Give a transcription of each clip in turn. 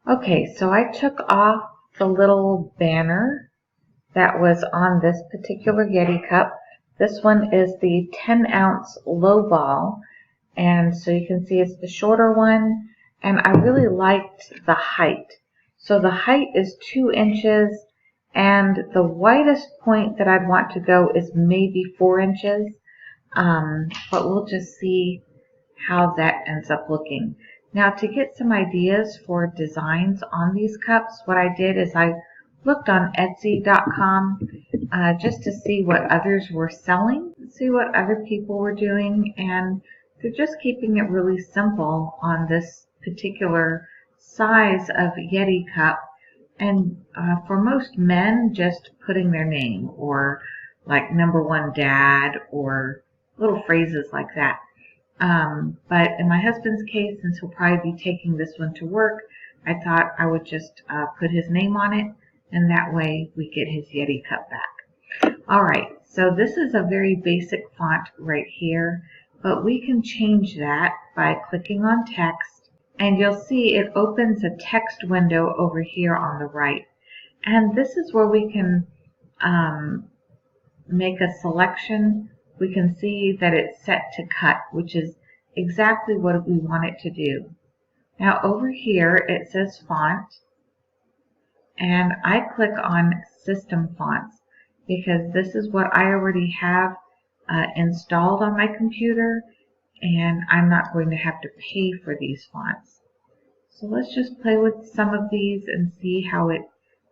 Okay, so I took off the little banner that was on this particular Yeti cup. This one is the 10-ounce Lowball, and so you can see it's the shorter one, and I really liked the height. So the height is 2 inches, and the widest point that I'd want to go is maybe 4 inches, but we'll just see how that ends up looking. Now, to get some ideas for designs on these cups, what I did is I looked on Etsy.com just to see what others were selling, see what other people were doing, and they're just keeping it really simple on this particular size of Yeti cup. And for most men, just putting their name or like #1 dad or little phrases like that. But in my husband's case, since he'll probably be taking this one to work, I thought I would just put his name on it, and that way we get his Yeti cup back. Alright, so this is a very basic font right here, but we can change that by clicking on text, and you'll see it opens a text window over here on the right. And this is where we can make a selection. We can see that it's set to cut, which is exactly what we want it to do. Now over here it says font, and I click on system fonts because this is what I already have installed on my computer, and I'm not going to have to pay for these fonts. So let's just play with some of these and see how it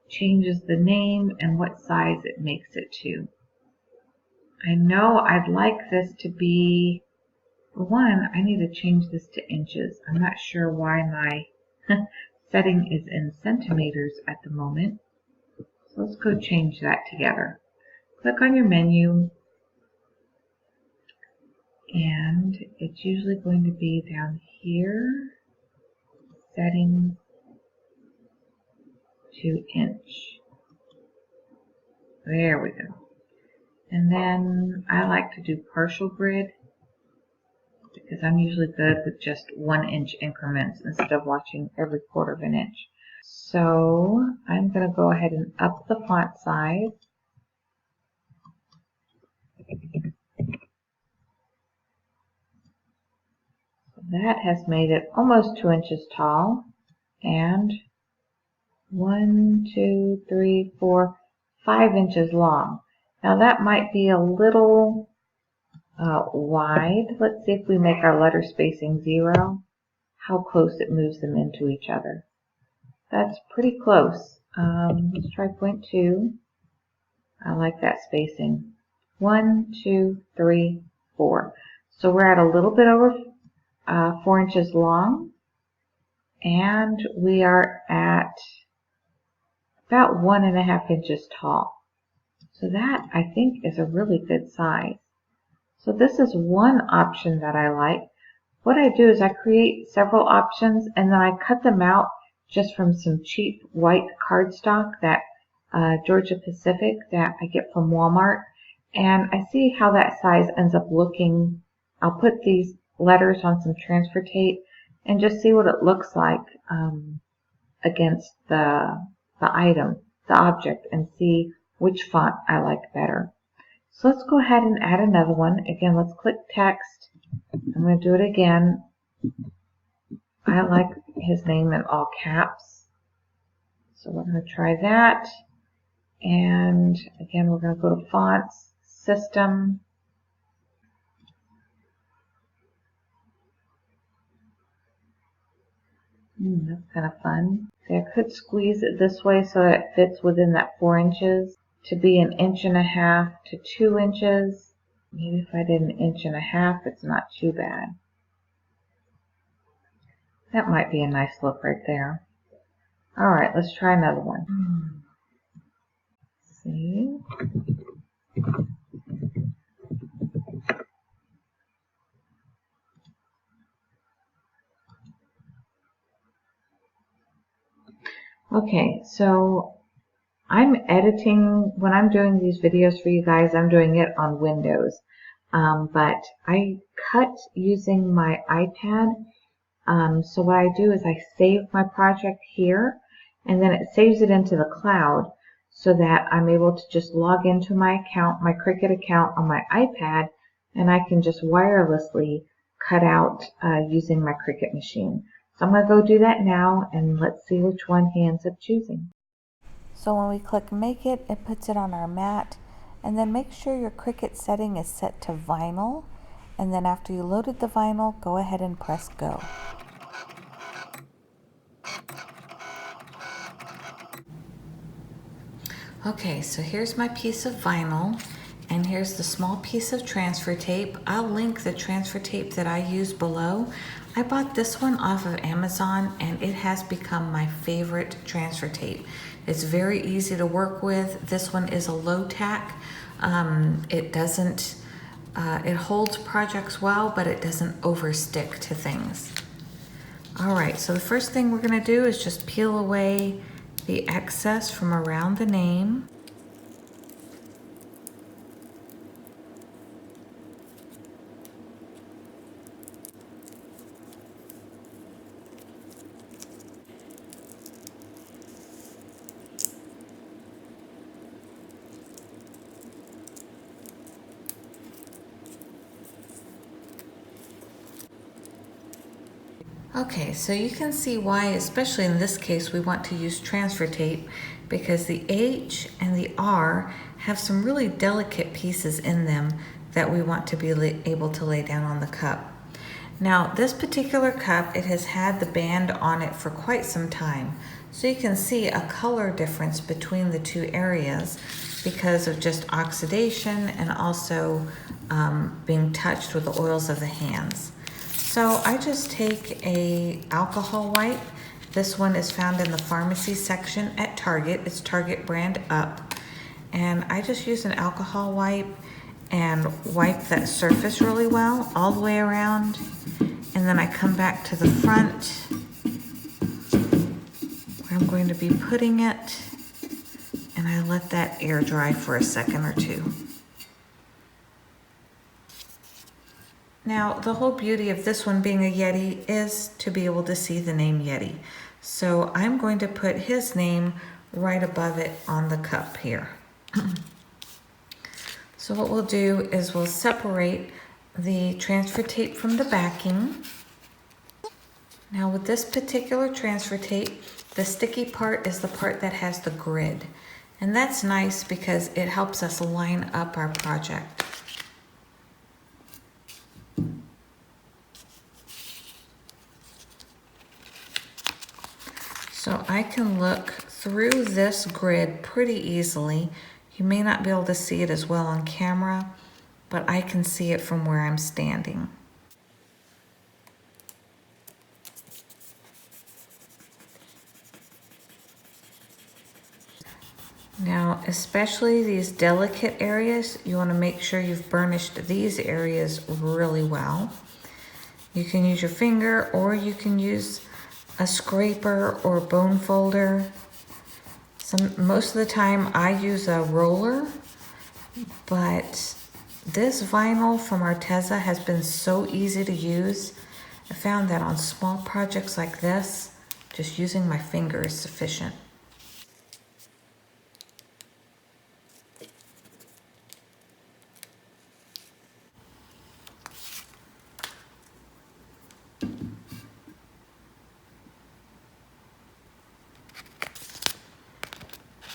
changes the name and what size it makes it to. I know I'd like this to be, for one, I need to change this to inches. I'm not sure why my setting is in centimeters at the moment. So let's go change that together. Click on your menu, and it's usually going to be down here, settings to inch. There we go. And then I like to do partial grid because I'm usually good with just 1 inch increments instead of watching every 1/4 of an inch. So I'm going to go ahead and up the font size. That has made it almost 2 inches tall, and 1, 2, 3, 4, 5 inches long. Now that might be a little wide. Let's see if we make our letter spacing 0, how close it moves them into each other. That's pretty close. Let's try 0.2. I like that spacing. 1, 2, 3, 4. So we're at a little bit over 4 inches long, and we are at about 1.5 inches tall. So that, I think, is a really good size. So this is one option that I like. What I do is I create several options, and then I cut them out just from some cheap white cardstock that Georgia Pacific that I get from Walmart. And I see how that size ends up looking. I'll put these letters on some transfer tape and just see what it looks like against the item, the object, and see which font I like better. So let's go ahead and add another one. Again, let's click text. I'm going to do it again. I like his name in all caps. So we're going to try that. And again, we're going to go to fonts, system. That's kind of fun. See, I could squeeze it this way so that it fits within that 4 inches to be 1.5 inches to 2 inches. Maybe if I did 1.5 inches, it's not too bad. That might be a nice look right there. Alright, let's try another one. See? Okay, so I'm editing, when I'm doing these videos for you guys, I'm doing it on Windows. But I cut using my iPad. So what I do is I save my project here, and then it saves it into the cloud so that I'm able to just log into my account, my Cricut account on my iPad, and I can just wirelessly cut out using my Cricut machine. So I'm going to go do that now, and let's see which one he ends up choosing. So when we click Make It, it puts it on our mat, and then make sure your Cricut setting is set to vinyl, and then after you loaded the vinyl, go ahead and press Go. Okay, so here's my piece of vinyl, and here's the small piece of transfer tape. I'll link the transfer tape that I use below. I bought this one off of Amazon, and it has become my favorite transfer tape. It's very easy to work with. This one is a low tack. It holds projects well, but it doesn't overstick to things. All right, so the first thing we're gonna do is just peel away the excess from around the name. Okay, so you can see why, especially in this case, we want to use transfer tape, because the H and the R have some really delicate pieces in them that we want to be able to lay down on the cup. Now, this particular cup, it has had the band on it for quite some time. So you can see a color difference between the two areas because of just oxidation and also being touched with the oils of the hands. So I just take a alcohol wipe. This one is found in the pharmacy section at Target. It's Target brand Up. And I just use an alcohol wipe and wipe that surface really well all the way around. And then I come back to the front where I'm going to be putting it, and I let that air dry for a second or two. Now, the whole beauty of this one being a Yeti is to be able to see the name Yeti. So I'm going to put his name right above it on the cup here. So what we'll do is we'll separate the transfer tape from the backing. Now with this particular transfer tape, the sticky part is the part that has the grid. And that's nice because it helps us line up our project. So I can look through this grid pretty easily. You may not be able to see it as well on camera, but I can see it from where I'm standing. Now, especially these delicate areas, you want to make sure you've burnished these areas really well. You can use your finger, or you can use a scraper or bone folder. Most of the time I use a roller, but this vinyl from Arteza has been so easy to use. I found that on small projects like this, just using my finger is sufficient.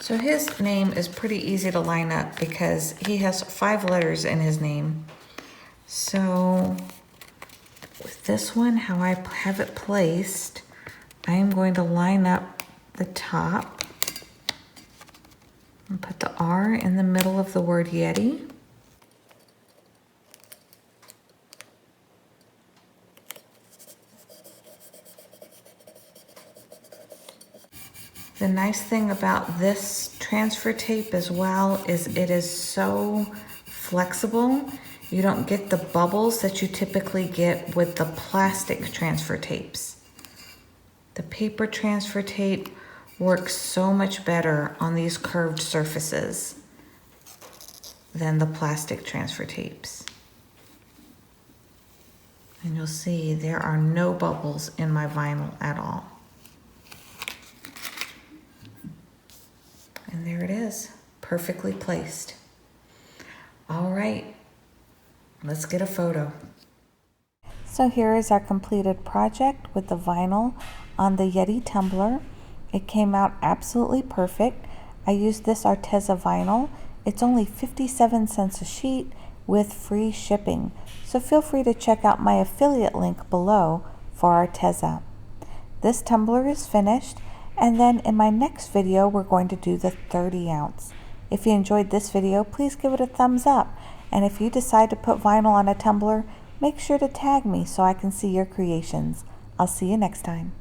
So his name is pretty easy to line up because he has 5 letters in his name. So with this one, how I have it placed, I am going to line up the top and put the R in the middle of the word Yeti. The nice thing about this transfer tape as well is it is so flexible. You don't get the bubbles that you typically get with the plastic transfer tapes. The paper transfer tape works so much better on these curved surfaces than the plastic transfer tapes. And you'll see there are no bubbles in my vinyl at all. And there it is, perfectly placed. All right, let's get a photo. So here is our completed project with the vinyl on the Yeti tumbler. It came out absolutely perfect. I used this Arteza vinyl. It's only 57 cents a sheet with free shipping. So feel free to check out my affiliate link below for Arteza. This tumbler is finished, and then in my next video we're going to do the 30 ounce. If you enjoyed this video, please give it a thumbs up. And if you decide to put vinyl on a tumbler, make sure to tag me so I can see your creations. I'll see you next time.